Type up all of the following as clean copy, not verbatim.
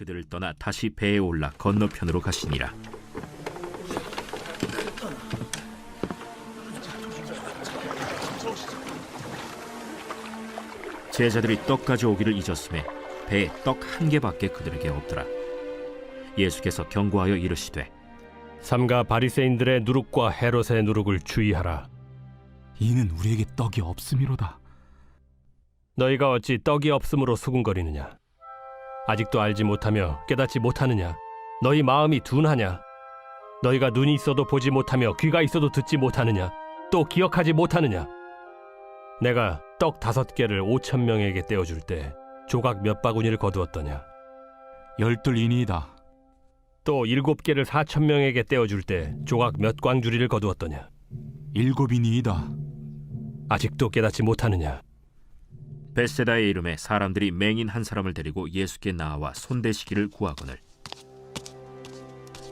그들을 떠나 다시 배에 올라 건너편으로 가시니라. 제자들이 떡 가져오기를 잊었음에 배에 떡 한 개밖에 그들에게 없더라. 예수께서 경고하여 이르시되 삼가 바리새인들의 누룩과 헤롯의 누룩을 주의하라. 이는 우리에게 떡이 없음이로다. 너희가 어찌 떡이 없음으로 수군거리느냐? 아직도 알지 못하며 깨닫지 못하느냐? 너희 마음이 둔하냐? 너희가 눈이 있어도 보지 못하며 귀가 있어도 듣지 못하느냐? 또 기억하지 못하느냐? 내가 떡 5개를 5,000명에게 떼어줄 때 조각 몇 바구니를 거두었더냐? 12이니이다. 또 7개를 4,000명에게 떼어줄 때 조각 몇 광주리를 거두었더냐? 7이니이다. 아직도 깨닫지 못하느냐? 벳세다의 이름에 사람들이 맹인 한 사람을 데리고 예수께 나와 손대시기를 구하거늘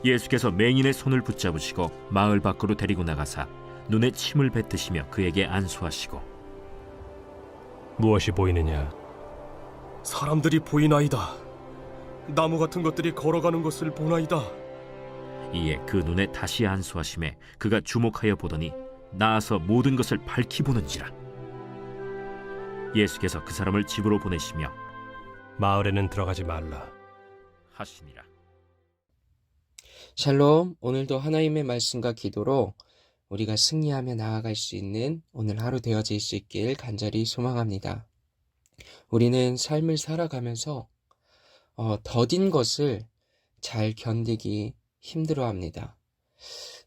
예수께서 맹인의 손을 붙잡으시고 마을 밖으로 데리고 나가사 눈에 침을 뱉으시며 그에게 안수하시고 무엇이 보이느냐? 사람들이 보이나이다. 나무 같은 것들이 걸어가는 것을 보나이다. 이에 그 눈에 다시 안수하심에 그가 주목하여 보더니 나아서 모든 것을 밝히 보는지라. 예수께서 그 사람을 집으로 보내시며 마을에는 들어가지 말라 하시니라. 샬롬, 오늘도 하나님의 말씀과 기도로 우리가 승리하며 나아갈 수 있는 오늘 하루 되어질 수 있길 간절히 소망합니다. 우리는 삶을 살아가면서 더딘 것을 잘 견디기 힘들어합니다.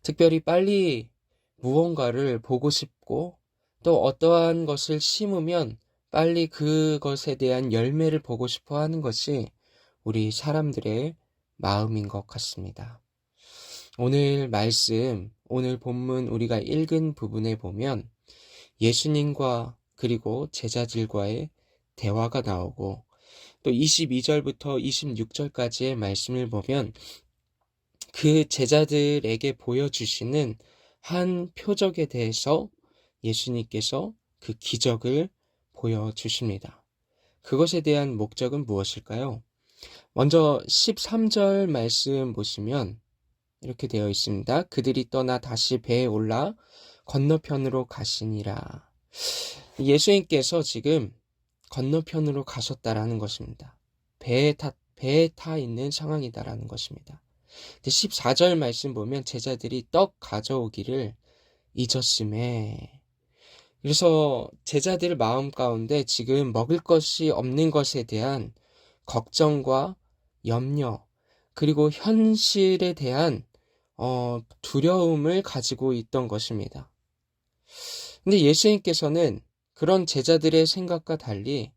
특별히 빨리 무언가를 보고 싶고 또 어떠한 것을 심으면 빨리 그것에 대한 열매를 보고 싶어 하는 것이 우리 사람들의 마음인 것 같습니다. 오늘 말씀, 오늘 본문 우리가 읽은 부분에 보면 예수님과 그리고 제자들과의 대화가 나오고 또 22절부터 26절까지의 말씀을 보면 그 제자들에게 보여주시는 한 표적에 대해서 예수님께서 그 기적을 보여주십니다. 그것에 대한 목적은 무엇일까요? 먼저 13절 말씀 보시면 이렇게 되어 있습니다. 그들이 떠나 다시 배에 올라 건너편으로 가시니라. 예수님께서 지금 건너편으로 가셨다라는 것입니다. 배에 타 있는 상황이다라는 것입니다. 14절 말씀 보면 제자들이 떡 가져오기를 잊었음에, 그래서 제자들 마음 가운데 지금 먹을 것이 없는 것에 대한 걱정과 염려, 그리고 현실에 대한 두려움을 가지고 있던 것입니다. 근데 예수님께서는 그런 제자들의 생각과 달리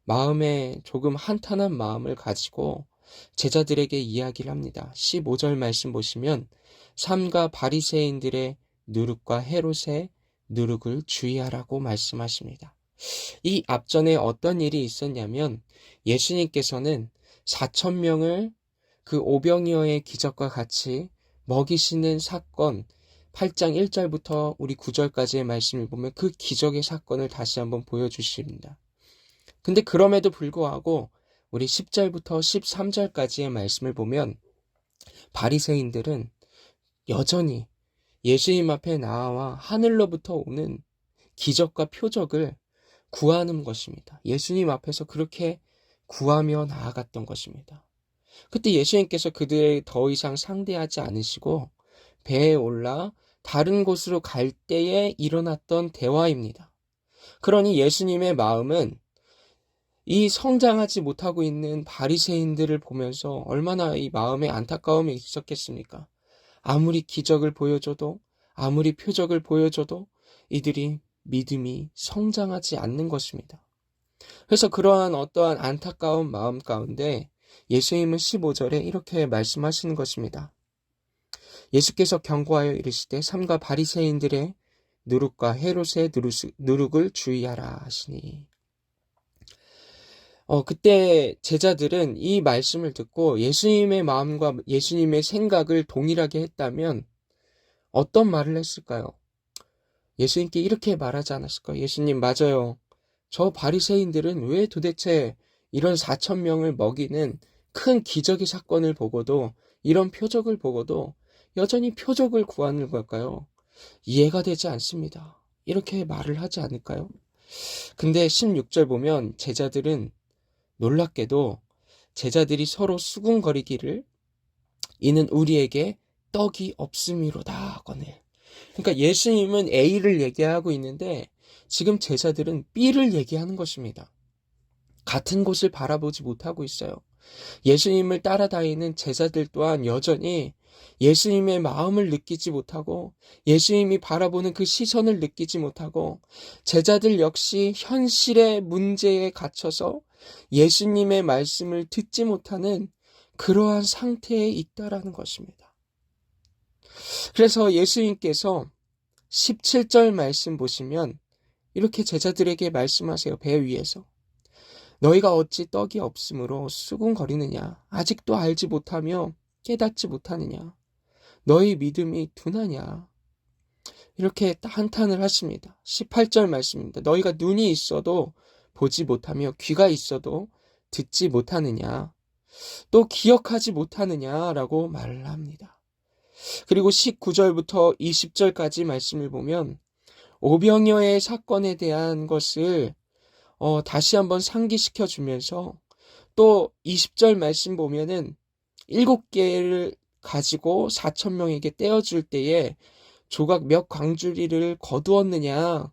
마음에 조금 한탄한 마음을 가지고 제자들에게 이야기를 합니다. 15절 말씀 보시면 삼가 바리새인들의 누룩과 헤롯의 누룩을 주의하라고 말씀하십니다. 이 앞전에 어떤 일이 있었냐면 예수님께서는 4,000명을 그 오병이어의 기적과 같이 먹이시는 사건, 8장 1절부터 우리 9절까지의 말씀을 보면 그 기적의 사건을 다시 한번 보여주십니다. 근데 그럼에도 불구하고 우리 10절부터 13절까지의 말씀을 보면 바리새인들은 여전히 예수님 앞에 나와 하늘로부터 오는 기적과 표적을 구하는 것입니다. 예수님 앞에서 그렇게 구하며 나아갔던 것입니다. 그때 예수님께서 그들을 더 이상 상대하지 않으시고 배에 올라 다른 곳으로 갈 때에 일어났던 대화입니다. 그러니 예수님의 마음은 이 성장하지 못하고 있는 바리새인들을 보면서 얼마나 이 마음에 안타까움이 있었겠습니까? 아무리 기적을 보여줘도, 아무리 표적을 보여줘도 이들이 믿음이 성장하지 않는 것입니다. 그래서 그러한 어떠한 안타까운 마음 가운데 예수님은 15절에 이렇게 말씀하시는 것입니다. 예수께서 경고하여 이르시되 삼가 바리새인들의 누룩과 헤롯의 누룩을 주의하라 하시니. 그때 제자들은 이 말씀을 듣고 예수님의 마음과 예수님의 생각을 동일하게 했다면 어떤 말을 했을까요? 예수님께 이렇게 말하지 않았을까요? 예수님, 맞아요. 저 바리새인들은 왜 도대체 이런 4,000명을 먹이는 큰 기적의 사건을 보고도, 이런 표적을 보고도 여전히 표적을 구하는 걸까요? 이해가 되지 않습니다. 이렇게 말을 하지 않을까요? 근데 16절 보면 제자들은 놀랍게도 제자들이 서로 수군거리기를 이는 우리에게 떡이 없음이로다 하거늘. 그러니까 예수님은 A를 얘기하고 있는데 지금 제자들은 B를 얘기하는 것입니다. 같은 곳을 바라보지 못하고 있어요. 예수님을 따라다니는 제자들 또한 여전히 예수님의 마음을 느끼지 못하고 예수님이 바라보는 그 시선을 느끼지 못하고 제자들 역시 현실의 문제에 갇혀서 예수님의 말씀을 듣지 못하는 그러한 상태에 있다라는 것입니다. 그래서 예수님께서 17절 말씀 보시면 이렇게 제자들에게 말씀하세요. 배 위에서. 너희가 어찌 떡이 없으므로 수군거리느냐? 아직도 알지 못하며 깨닫지 못하느냐? 너희 믿음이 둔하냐? 이렇게 한탄을 하십니다. 18절 말씀입니다. 너희가 눈이 있어도 보지 못하며 귀가 있어도 듣지 못하느냐? 또 기억하지 못하느냐라고 말을 합니다. 그리고 19절부터 20절까지 말씀을 보면 오병이어의 사건에 대한 것을 다시 한번 상기시켜 주면서 또 20절 말씀 보면은 7개를 가지고 4,000명에게 떼어줄 때에 조각 몇 광주리를 거두었느냐,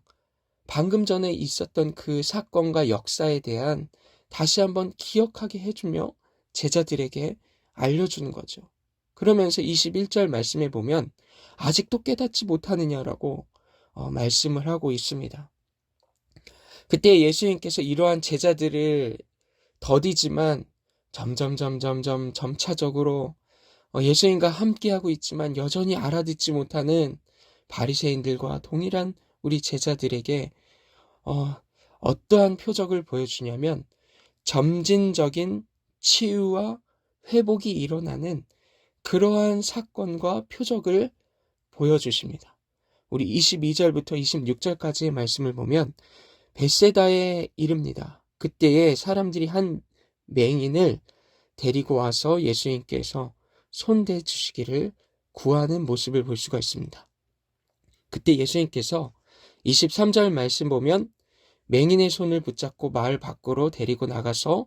방금 전에 있었던 그 사건과 역사에 대한 다시 한번 기억하게 해주며 제자들에게 알려주는 거죠. 그러면서 21절 말씀에 보면 아직도 깨닫지 못하느냐라고 말씀을 하고 있습니다. 그때 예수님께서 이러한 제자들을 더디지만 점차적으로 예수님과 함께하고 있지만 여전히 알아듣지 못하는 바리새인들과 동일한 우리 제자들에게 어떠한 표적을 보여주냐면 점진적인 치유와 회복이 일어나는 그러한 사건과 표적을 보여주십니다. 우리 22절부터 26절까지의 말씀을 보면 벳세다에 이릅니다. 그때에 사람들이 한 맹인을 데리고 와서 예수님께서 손대 주시기를 구하는 모습을 볼 수가 있습니다. 그때 예수님께서 23절 말씀 보면 맹인의 손을 붙잡고 마을 밖으로 데리고 나가서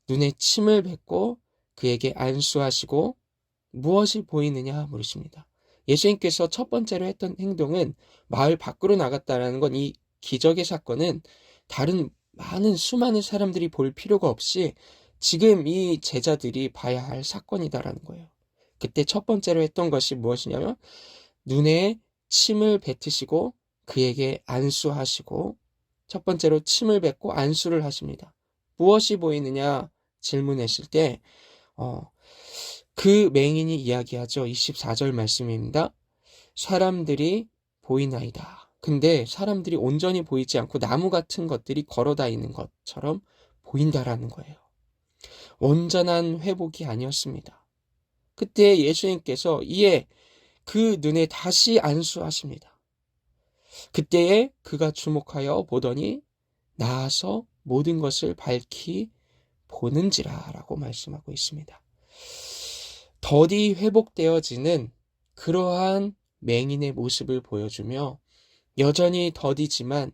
눈에 침을 뱉고 그에게 안수하시고 무엇이 보이느냐 물으십니다. 예수님께서 첫 번째로 했던 행동은 마을 밖으로 나갔다라는 건 이 기적의 사건은 다른 많은 수많은 사람들이 볼 필요가 없이 지금 이 제자들이 봐야 할 사건이다라는 거예요. 그때 첫 번째로 했던 것이 무엇이냐면 눈에 침을 뱉으시고 그에게 안수하시고 첫 번째로 침을 뱉고 안수를 하십니다. 무엇이 보이느냐 질문했을 때 그 맹인이 이야기하죠. 24절 말씀입니다. 사람들이 보이나이다. 근데 사람들이 온전히 보이지 않고 나무 같은 것들이 걸어다니는 것처럼 보인다라는 거예요. 온전한 회복이 아니었습니다. 그때 예수님께서 이에 그 눈에 다시 안수하십니다. 그때에 그가 주목하여 보더니 나아서 모든 것을 밝히 보는지라 라고 말씀하고 있습니다. 더디 회복되어지는 그러한 맹인의 모습을 보여주며 여전히 더디지만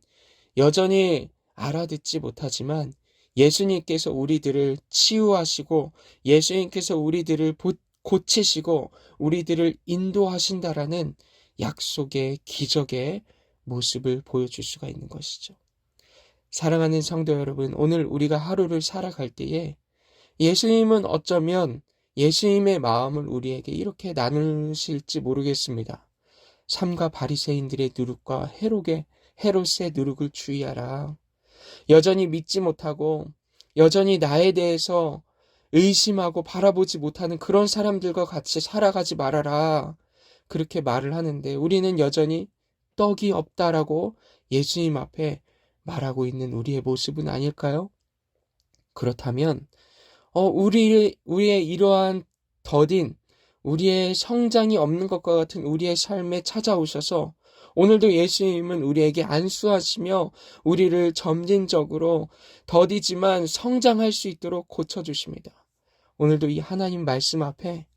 여전히 알아듣지 못하지만 예수님께서 우리들을 치유하시고 예수님께서 우리들을 고치시고 우리들을 인도하신다라는 약속의 기적의 모습을 보여줄 수가 있는 것이죠. 사랑하는 성도 여러분, 오늘 우리가 하루를 살아갈 때에 예수님은 어쩌면 예수님의 마음을 우리에게 이렇게 나누실지 모르겠습니다. 삼가 바리새인들의 누룩과 헤롯의 누룩을 주의하라. 여전히 믿지 못하고 여전히 나에 대해서 의심하고 바라보지 못하는 그런 사람들과 같이 살아가지 말아라. 그렇게 말을 하는데 우리는 여전히 떡이 없다라고 예수님 앞에 말하고 있는 우리의 모습은 아닐까요? 그렇다면 우리의 이러한 더딘 우리의 성장이 없는 것과 같은 우리의 삶에 찾아오셔서 오늘도 예수님은 우리에게 안수하시며 우리를 점진적으로 더디지만 성장할 수 있도록 고쳐주십니다. 오늘도 이 하나님 말씀 앞에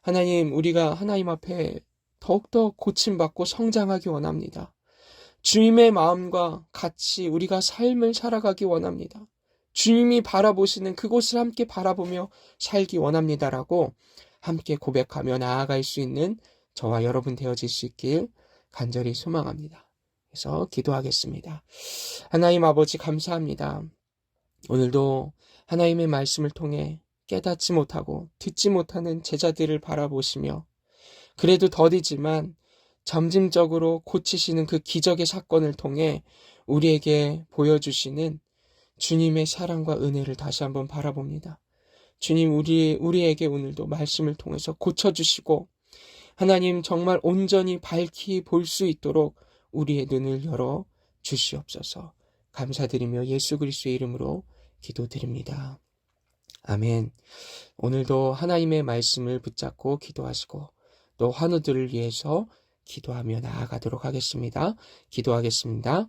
하나님, 우리가 하나님 앞에 더욱더 고침받고 성장하기 원합니다. 주님의 마음과 같이 우리가 삶을 살아가기 원합니다. 주님이 바라보시는 그곳을 함께 바라보며 살기 원합니다라고 함께 고백하며 나아갈 수 있는 저와 여러분 되어질 수 있길 간절히 소망합니다. 그래서 기도하겠습니다. 하나님 아버지 감사합니다. 오늘도 하나님의 말씀을 통해 깨닫지 못하고 듣지 못하는 제자들을 바라보시며 그래도 더디지만 점진적으로 고치시는 그 기적의 사건을 통해 우리에게 보여주시는 주님의 사랑과 은혜를 다시 한번 바라봅니다. 주님, 우리에게 오늘도 말씀을 통해서 고쳐주시고 하나님 정말 온전히 밝히 볼 수 있도록 우리의 눈을 열어 주시옵소서. 감사드리며 예수 그리스도의 이름으로 기도드립니다. 아멘. 오늘도 하나님의 말씀을 붙잡고 기도하시고 또 환우들을 위해서 기도하며 나아가도록 하겠습니다. 기도하겠습니다.